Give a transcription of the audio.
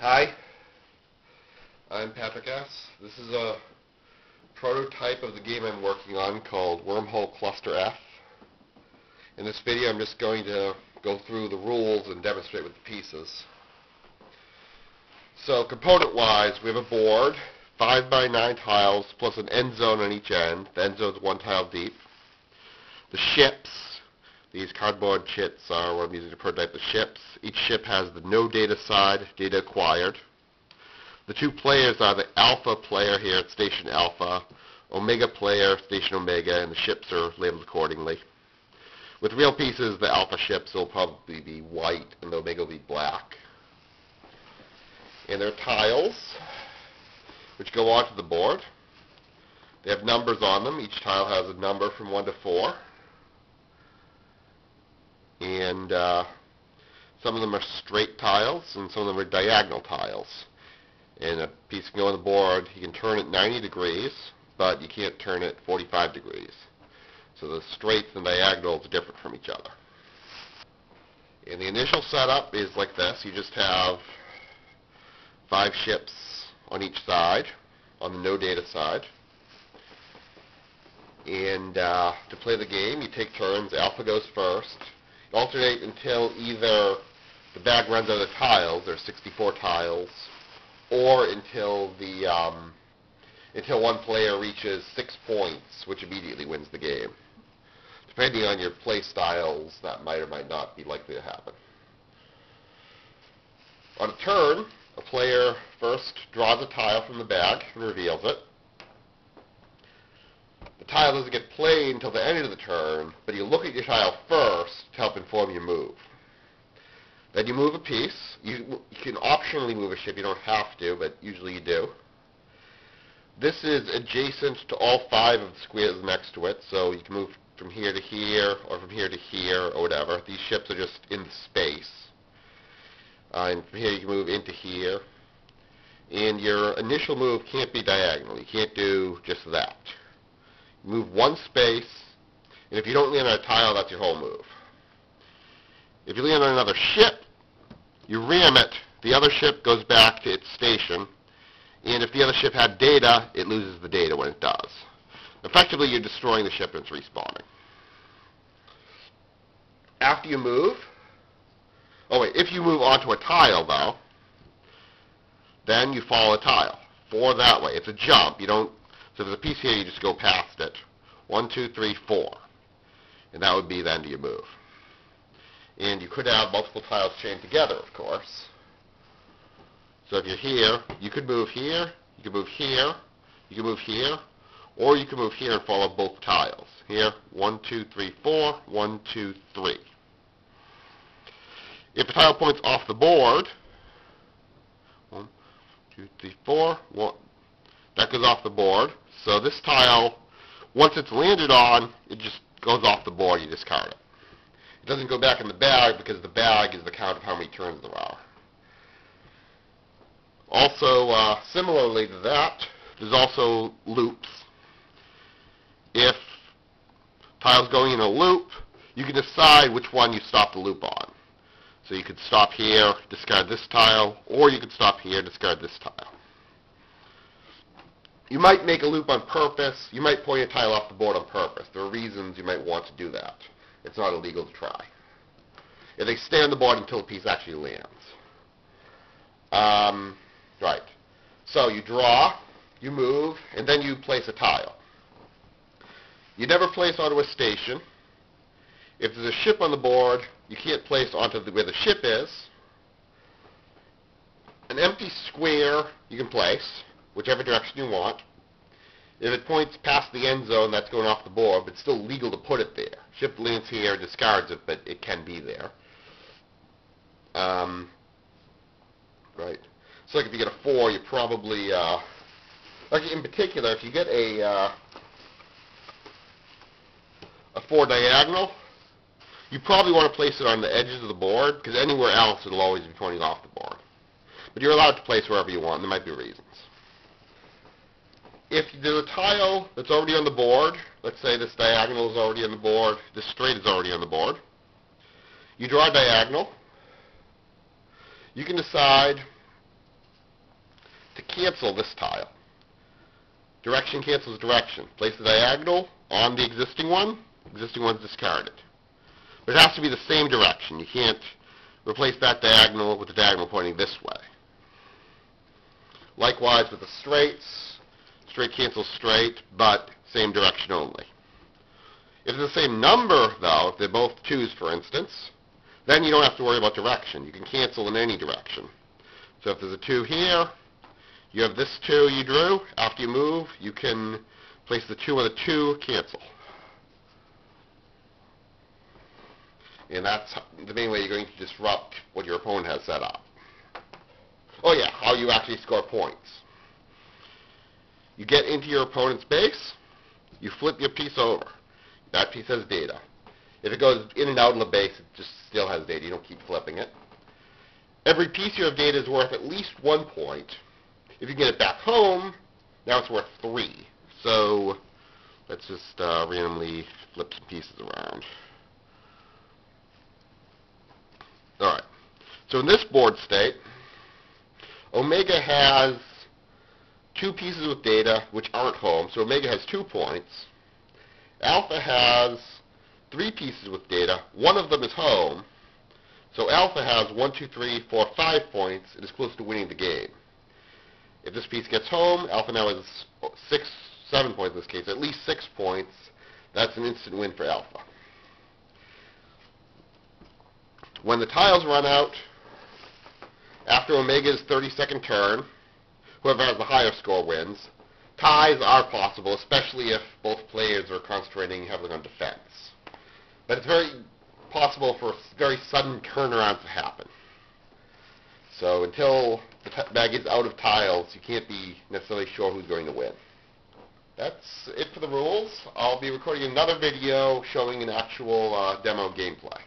Hi, I'm Patrick S. This is a prototype of the game I'm working on called Wormhole Cluster F. In this video I'm just going to go through the rules and demonstrate with the pieces. So component-wise, we have a board, 5 by 9 tiles plus an end zone on each end. The end zone is 1 tile deep. The ships, these cardboard chits are what I'm using to prototype the ships. Each ship has the no data side, data acquired. The two players are the alpha player here at station alpha, omega player, station omega, and the ships are labeled accordingly. With real pieces, the alpha ships will probably be white and the omega will be black. And there are tiles which go onto the board. They have numbers on them. Each tile has a number from 1 to 4. And some of them are straight tiles and some of them are diagonal tiles. And a piece can go on the board. You can turn it 90 degrees, but you can't turn it 45 degrees. So the straights and diagonals are different from each other. And the initial setup is like this. You just have 5 ships on each side, on the no data side. And to play the game, you take turns. Alpha goes first. You alternate until either the bag runs out of tiles, there's 64 tiles, or until one player reaches 6 points, which immediately wins the game. Depending on your play styles, that might or might not be likely to happen. On a turn, a player first draws a tile from the bag and reveals it. The tile doesn't get played until the end of the turn, but you look at your tile first to help inform your move. Then you move a piece. You can optionally move a ship. You don't have to, but usually you do. This is adjacent to all 5 of the squares next to it, so you can move from here to here, or from here to here, or whatever. These ships are just in space. And from here you can move into here. And your initial move can't be diagonal. You can't do just that. You move 1 space, and if you don't land on a tile, that's your whole move. If you land on another ship, you ram it, the other ship goes back to its station, and if the other ship had data, it loses the data when it does. Effectively, you're destroying the ship and it's respawning. After you move, if you move onto a tile, though, then you follow a tile. 4 that way. It's a jump. So if there's a piece here, you just go past it. 1, 2, 3, 4. And that would be the end of your move. And you could have multiple tiles chained together, of course. So if you're here, you could move here, you could move here, you could move here, or you could move here and follow both tiles. Here, 1, 2, 3, 4, 1, 2, 3. If a tile points off the board, 1, 2, 3, 4, 1, that goes off the board. So this tile, once it's landed on, it just goes off the board, you discard it. It doesn't go back in the bag because the bag is the count of how many turns there are. Also, similarly to that, there's also loops. If tile's going in a loop, you can decide which one you stop the loop on. So you could stop here, discard this tile, or you could stop here, discard this tile. You might make a loop on purpose. You might point a tile off the board on purpose. There are reasons you might want to do that. It's not illegal to try. If they stay on the board until the piece actually lands. Right. So you draw, you move, and then you place a tile. You never place onto a station. If there's a ship on the board, you can't place onto where the ship is. An empty square you can place, whichever direction you want. If it points past the end zone, that's going off the board, but it's still legal to put it there. Ship lands here, discards it, but it can be there. Right. So like if you get a 4, you probably, like in particular, if you get a 4 diagonal, you probably want to place it on the edges of the board, because anywhere else it'll always be pointing off the board. But you're allowed to place wherever you want, and there might be reasons. If there's a tile that's already on the board, let's say this diagonal is already on the board, this straight is already on the board, you draw a diagonal. You can decide cancel this tile. Direction cancels direction. Place the diagonal on the existing one. Existing one's discarded. But it has to be the same direction. You can't replace that diagonal with the diagonal pointing this way. Likewise with the straights. Straight cancels straight, but same direction only. If it's the same number, though, if they're both 2's, for instance, then you don't have to worry about direction. You can cancel in any direction. So if there's a 2 here, you have this 2 you drew. After you move, you can place the 2 on the 2, cancel. And that's the main way you're going to disrupt what your opponent has set up. Oh yeah, how you actually score points. You get into your opponent's base, you flip your piece over. That piece has data. If it goes in and out of the base, it just still has data. You don't keep flipping it. Every piece you have data is worth at least 1 point. If you get it back home, now it's worth 3. So let's just randomly flip some pieces around. Alright. So in this board state, Omega has 2 pieces with data which aren't home. So Omega has 2 points. Alpha has 3 pieces with data. 1 of them is home. So Alpha has 1, 2, 3, 4, 5 points. It is close to winning the game. If this piece gets home, Alpha now has 7 points in this case, at least 6 points. That's an instant win for Alpha. When the tiles run out, after Omega's 30-second turn, whoever has the higher score wins. Ties are possible, especially if both players are concentrating heavily on defense. But it's very possible for very sudden turnarounds to happen. So until the bag is out of tiles, you can't be necessarily sure who's going to win. That's it for the rules. I'll be recording another video showing an actual demo gameplay.